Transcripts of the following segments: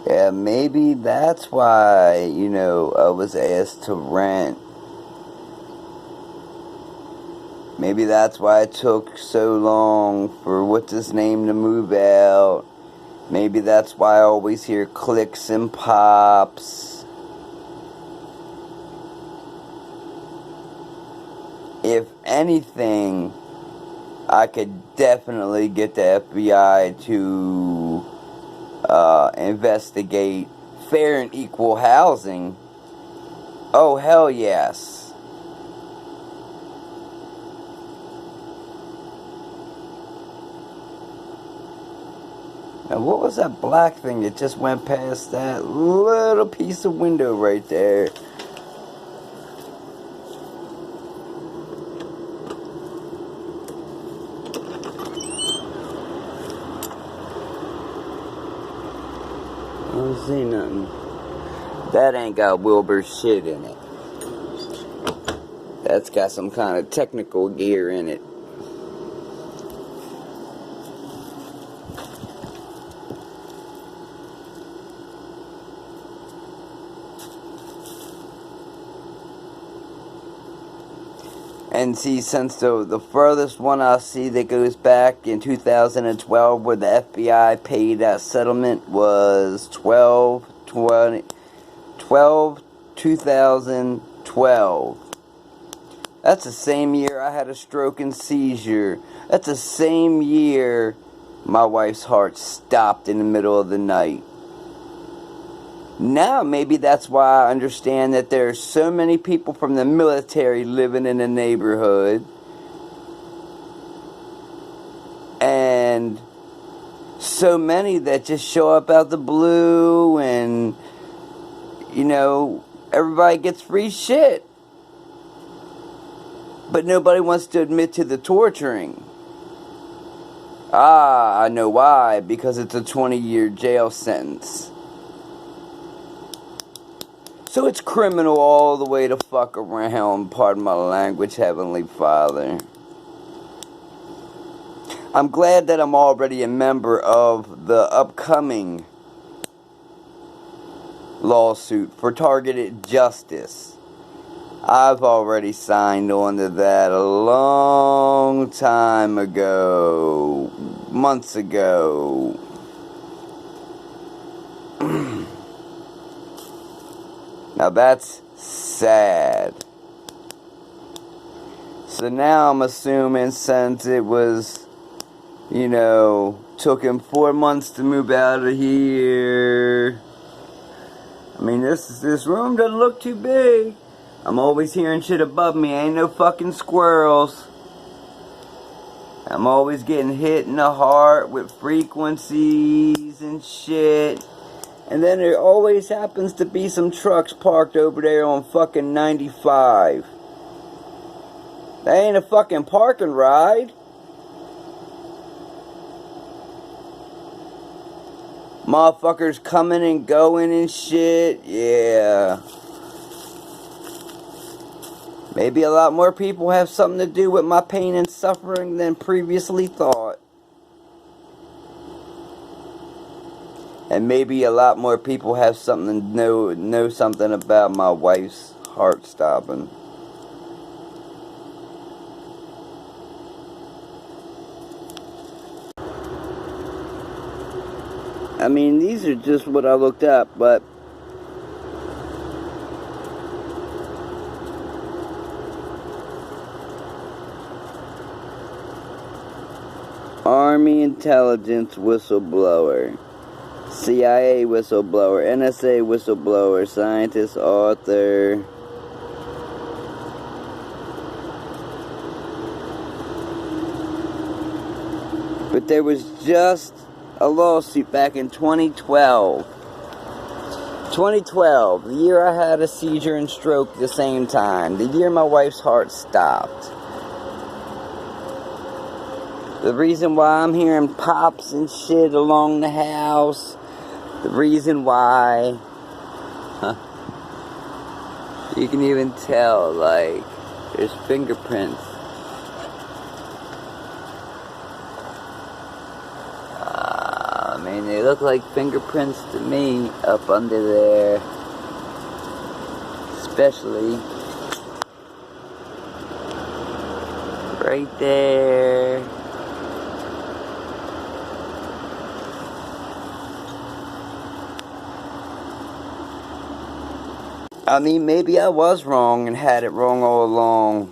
Yeah, maybe that's why, I was asked to rent. Maybe that's why it took so long for what's his name to move out. Maybe that's why I always hear clicks and pops. If anything, I could definitely get the FBI to investigate fair and equal housing. Oh, hell yes. Now, what was that black thing that just went past that little piece of window right there? I don't see nothing. That ain't got Wilbur's shit in it. That's got some kind of technical gear in it. And see, since the furthest one I see that goes back in 2012 where the FBI paid that settlement was 2012. That's the same year I had a stroke and seizure. That's the same year my wife's heart stopped in the middle of the night. Now, maybe that's why I understand that there are so many people from the military living in the neighborhood. And so many that just show up out the blue and, everybody gets free shit. But nobody wants to admit to the torturing. I know why. Because it's a 20-year jail sentence. So it's criminal all the way to fuck around, pardon my language, Heavenly Father. I'm glad that I'm already a member of the upcoming lawsuit for targeted justice. I've already signed on to that a long time ago, months ago. Now that's sad. So now I'm assuming since it was, took him 4 months to move out of here. I mean, this room doesn't look too big. I'm always hearing shit above me. Ain't no fucking squirrels. I'm always getting hit in the heart with frequencies and shit. And then there always happens to be some trucks parked over there on fucking 95. That ain't a fucking parking ride. Motherfuckers coming and going and shit. Yeah. Maybe a lot more people have something to do with my pain and suffering than previously thought. And maybe a lot more people have something to know something about my wife's heart stopping. I mean, these are just what I looked up, but Army intelligence whistleblower, CIA whistleblower, NSA whistleblower, scientist, author. But there was just a lawsuit back in 2012. 2012, the year I had a seizure and stroke the same time. The year my wife's heart stopped. The reason why I'm hearing pops and shit along the house. The reason why. You can even tell, like, there's fingerprints. I mean, they look like fingerprints to me up under there. Especially right there. I mean, maybe I was wrong and had it wrong all along.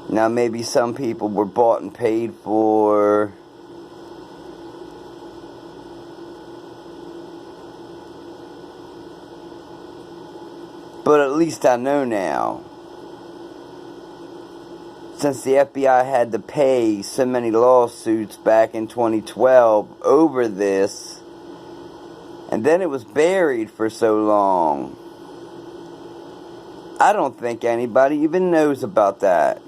Now, maybe some people were bought and paid for. But at least I know now. Since the FBI had to pay so many lawsuits back in 2012 over this, and then it was buried for so long, I don't think anybody even knows about that.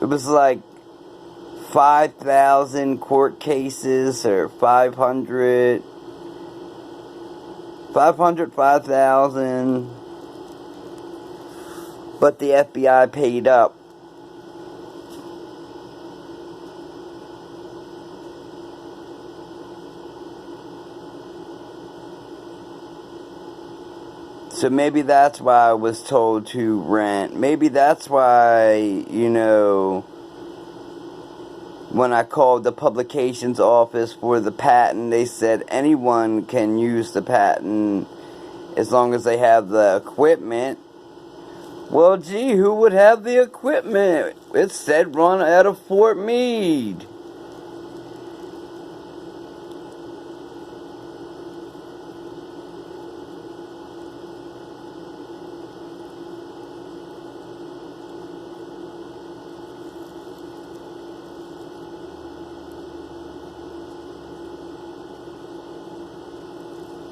It was like 5,000 court cases, or 5,000. But the FBI paid up. So maybe that's why I was told to rent. Maybe that's why, you know, when I called the publications office for the patent, they said anyone can use the patent as long as they have the equipment. Well, gee, who would have the equipment? It said run out of Fort Meade.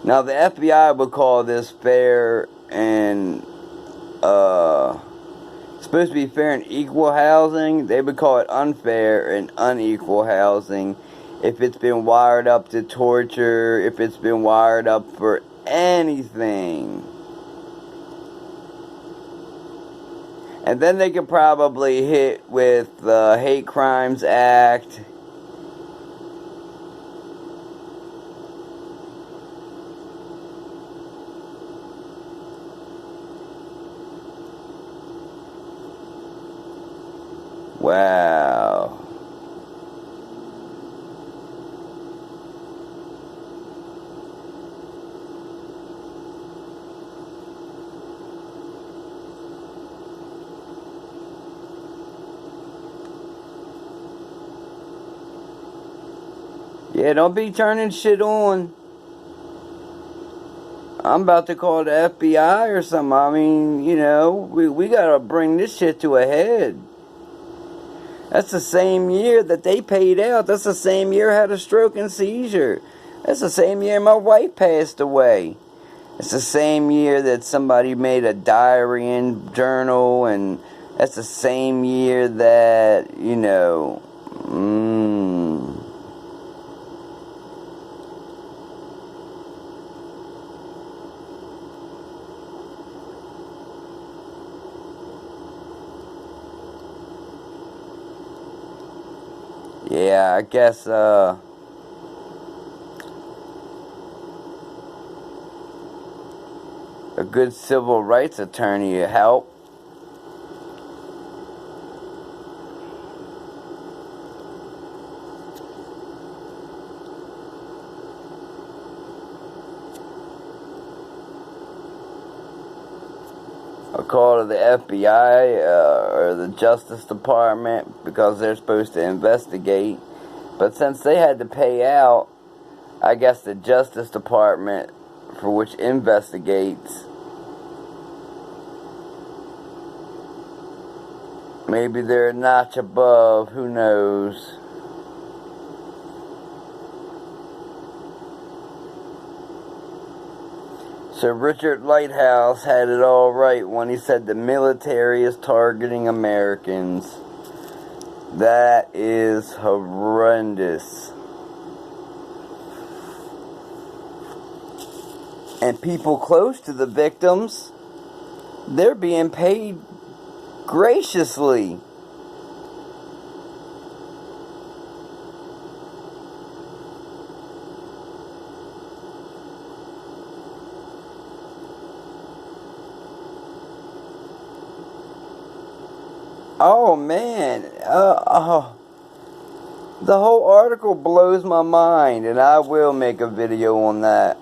Now, the FBI would call this fair and, supposed to be fair and equal housing. They would call it unfair and unequal housing if it's been wired up to torture, if it's been wired up for anything. And then they could probably hit with the Hate Crimes Act. Wow. Yeah, don't be turning shit on. I'm about to call the FBI or something. I mean, you know, we gotta bring this shit to a head. That's the same year that they paid out. That's the same year I had a stroke and seizure. That's the same year my wife passed away. It's the same year that somebody made a diary and journal, and that's the same year that, you know, yeah, I guess, a good civil rights attorney would help. A call to the FBI or the Justice Department, because they're supposed to investigate. But since they had to pay out, I guess the Justice Department, for which investigates, maybe they're a notch above, who knows. So Richard Lighthouse had it all right when he said the military is targeting Americans. That is horrendous. And people close to the victims They're being paid graciously. Oh man, the whole article blows my mind, and I will make a video on that.